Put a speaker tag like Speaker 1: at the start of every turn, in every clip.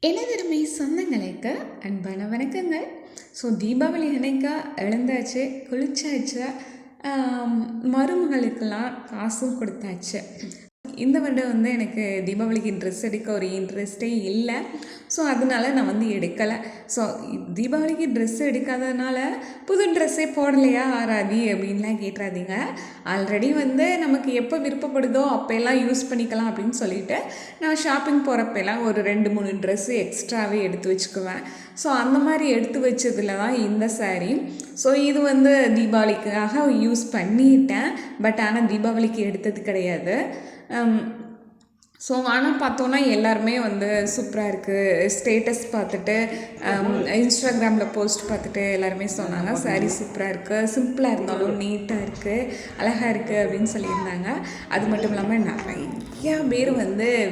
Speaker 1: எனதருமை சொந்தங்களுக்கு அன்பான வணக்கங்கள். ஸோ தீபாவளி அன்னைக்கு எழுந்தாச்சு, குளிச்சாச்சு, மருமகளுக்கெல்லாம் காசும் கொடுத்தாச்சு. இந்த வருடம் எனக்கு தீபாவளிக்கு ட்ரெஸ் எடுக்க ஒரு இன்ட்ரெஸ்ட்டே இல்லை. ஸோ அதனால நான் எடுக்கலை. ஸோ தீபாவளிக்கு ட்ரெஸ் எடுக்காததுனால புது ட்ரெஸ்ஸே போடலையா ஆராதி அப்படின்லாம் கேட்டுறாதீங்க. ஆல்ரெடி நமக்கு எப்போ விருப்பப்படுதோ அப்போல்லாம் யூஸ் பண்ணிக்கலாம் அப்படின்னு சொல்லிட்டு நான் ஷாப்பிங் போகிறப்பெல்லாம் ஒரு 2-3 ட்ரெஸ்ஸு எக்ஸ்ட்ராவே எடுத்து வச்சுக்குவேன். ஸோ அந்த மாதிரி எடுத்து வச்சதில் தான் இந்த சாரீ. ஸோ இது தீபாவளிக்காக யூஸ் பண்ணிட்டேன். பட் ஆனால் தீபாவளிக்கு எடுத்தது கிடையாது. ஸோ ஆனால் பார்த்தோன்னா எல்லாருமே சூப்பராக இருக்குது, ஸ்டேட்டஸ் பார்த்துட்டு இன்ஸ்டாகிராமில் போஸ்ட் பார்த்துட்டு எல்லாருமே சொன்னாங்க சாரீ சூப்பராக இருக்குது, சிம்பிளாக இருந்தாலும் நீட்டாக இருக்குது, அழகாக இருக்குது அப்படின்னு சொல்லியிருந்தாங்க. அது மட்டும் இல்லாமல் நிறையா பேர்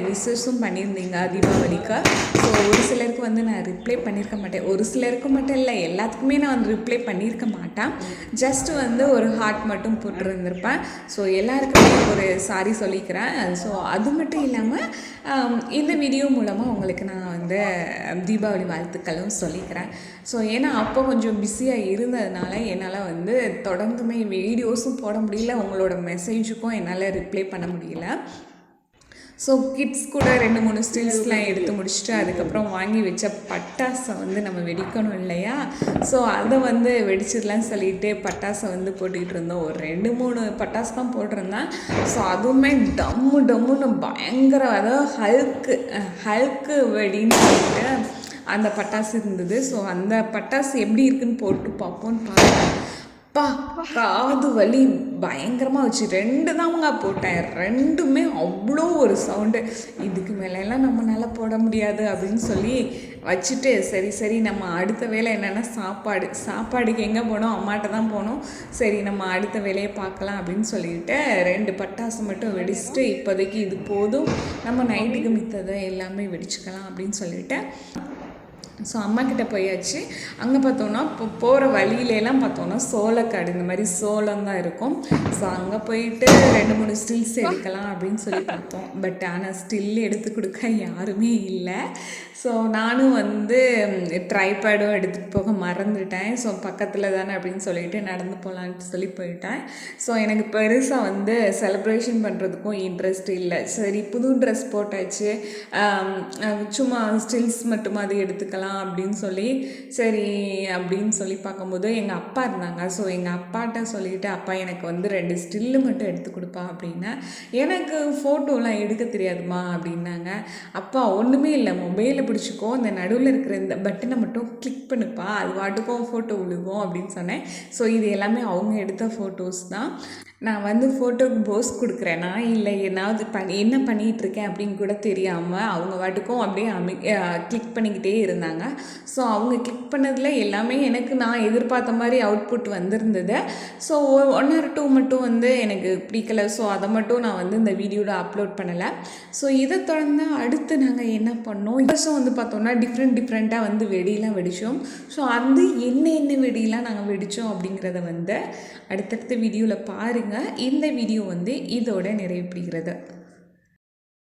Speaker 1: விசேஷம் பண்ணியிருந்தீங்க தீபாவளிக்கு. ஸோ ஒரு சிலருக்கு நான் ரிப்ளை பண்ணியிருக்க மாட்டேன், ஒரு சிலருக்கு மட்டும் இல்லை எல்லாத்துக்குமே நான் ரிப்ளை பண்ணியிருக்க மாட்டேன். ஜஸ்ட் ஒரு ஹார்ட் மட்டும் போட்டுருந்துருப்பேன். ஸோ எல்லாருக்குமே ஒரு சாரி சொல்லிக்கிறேன். ஸோ அது மட்டும் இல்லாமல் இந்த வீடியோ மூலமாக உங்களுக்கு நான் தீபாவளி வாழ்த்துக்களும் சொல்லிக்கிறேன். ஸோ ஏன்னா அப்போ கொஞ்சம் பிஸியாக இருந்ததுனால என்னால் தொடர்ந்துமே வீடியோஸும் போட முடியல, உங்களோட மெசேஜுக்கும் என்னால் ரிப்ளை பண்ண முடியல. ஸோ கிட்ஸ் கூட 2-3 ஸ்டில்ஸ்லாம் எடுத்து முடிச்சுட்டு அதுக்கப்புறம் வாங்கி வச்ச பட்டாசை நம்ம வெடிக்கணும் இல்லையா. ஸோ அதை வெடிச்சிடலான்னு சொல்லிட்டு பட்டாசை போட்டுக்கிட்டு இருந்தோம். ஒரு 2-3 பட்டாசு தான் போட்டிருந்தேன். ஸோ அதுவுமே டம்முன்னு பயங்கர, அதாவது ஹல்க்கு வெடின்னு சொல்லிட்டு அந்த பட்டாசு இருந்தது. ஸோ அந்த பட்டாசு எப்படி இருக்குன்னு போட்டு பார்ப்போன்னு பார்த்தேன். காது வலி பயங்கரமாக வச்சு 2 தாங்க போட்டேன். 2மே அவ்வளோ ஒரு சவுண்டு. இதுக்கு மேலெல்லாம் நம்மளால் போட முடியாது அப்படின்னு சொல்லி வச்சுட்டு சரி நம்ம அடுத்த வேலை என்னென்னா சாப்பாடுக்கு எங்கே போனோம், அம்மாட்ட தான் போனோம். சரி நம்ம அடுத்த வேலையை பார்க்கலாம் அப்படின்னு சொல்லிட்டு 2 பட்டாசு மட்டும் வெடிச்சுட்டு இப்போதைக்கு இது போதும், நம்ம நைட்டுக்கு மித்ததை எல்லாமே வெடிச்சுக்கலாம் அப்படின்னு சொல்லிட்டு ஸோ அம்மாக்கிட்ட போயாச்சு. அங்கே பார்த்தோன்னா போகிற வழியிலலாம் பார்த்தோன்னா சோளக்காடு, இந்த மாதிரி சோளம் தான் இருக்கும். ஸோ அங்கே போயிட்டு 2-3 ஸ்டில்ஸ் எடுக்கலாம் அப்படின்னு சொல்லி பார்த்தோம். பட் ஆனால் ஸ்டில் எடுத்து கொடுக்க யாருமே இல்லை. ஸோ நானும் ட்ரைபேடும் எடுத்துகிட்டு போக மறந்துட்டேன். ஸோ பக்கத்தில் தானே அப்படின்னு சொல்லிட்டு நடந்து போகலான்ட்டு சொல்லி போயிட்டேன். ஸோ எனக்கு பெருசாக செலிப்ரேஷன் பண்ணுறதுக்கும் இன்ட்ரெஸ்ட் இல்லை. சரி புது ட்ரெஸ் போட்டாச்சு, சும்மா ஸ்டில்ஸ் மட்டும் அது எடுத்துக்கலாம் அப்படின்னு சொல்லி சரி அப்படின்னு சொல்லி பார்க்கும்போது எங்கள் அப்பா இருந்தாங்க. ஸோ எங்கள் அப்பாட்ட சொல்லிவிட்டு அப்பா எனக்கு 2 ஸ்டில்லு மட்டும் எடுத்து கொடுப்பா அப்படின்னா, எனக்கு ஃபோட்டோலாம் எடுக்க தெரியாதுமா அப்படின்னாங்க. அப்பா ஒன்றுமே இல்லை, மொபைலை பிடிச்சிக்கோ, இந்த நடுவில் இருக்கிற இந்த பட்டனை மட்டும் கிளிக் பண்ணுப்பா, அது வாட்டுக்கும் ஃபோட்டோ விழுகும் அப்படின்னு சொன்னேன். ஸோ இது எல்லாமே அவங்க எடுத்த ஃபோட்டோஸ் தான். நான் ஃபோட்டோக்கு போஸ் கொடுக்குறேன்னா இல்லை என்னாவது என்ன பண்ணிகிட்ருக்கேன் அப்படின்னு கூட தெரியாமல் அவங்க வாட்டுக்கும் அப்படியே கிளிக் பண்ணிக்கிட்டே இருந்தாங்க. ஸோ அவங்க கிளிக் பண்ணதில் எல்லாமே எனக்கு நான் எதிர்பார்த்த மாதிரி அவுட்புட் வந்திருந்தது. ஸோ 1 or 2 மட்டும் எனக்கு பிடிக்கலை. ஸோ அதை மட்டும் நான் இந்த வீடியோவில் அப்லோட் பண்ணலை. ஸோ இதை தொடர்ந்து அடுத்து நாங்கள் என்ன பண்ணோம், இப்போ பார்த்தோன்னா டிஃப்ரெண்ட்டாக வெடியெலாம் வெடித்தோம். ஸோ அது என்ன வெடியெலாம் நாங்கள் வெடித்தோம் அப்படிங்கிறத அடுத்தடுத்த வீடியோவில் பாருங்கள். இந்த வீடியோ இதோட நிறைவு பெறுகிறது.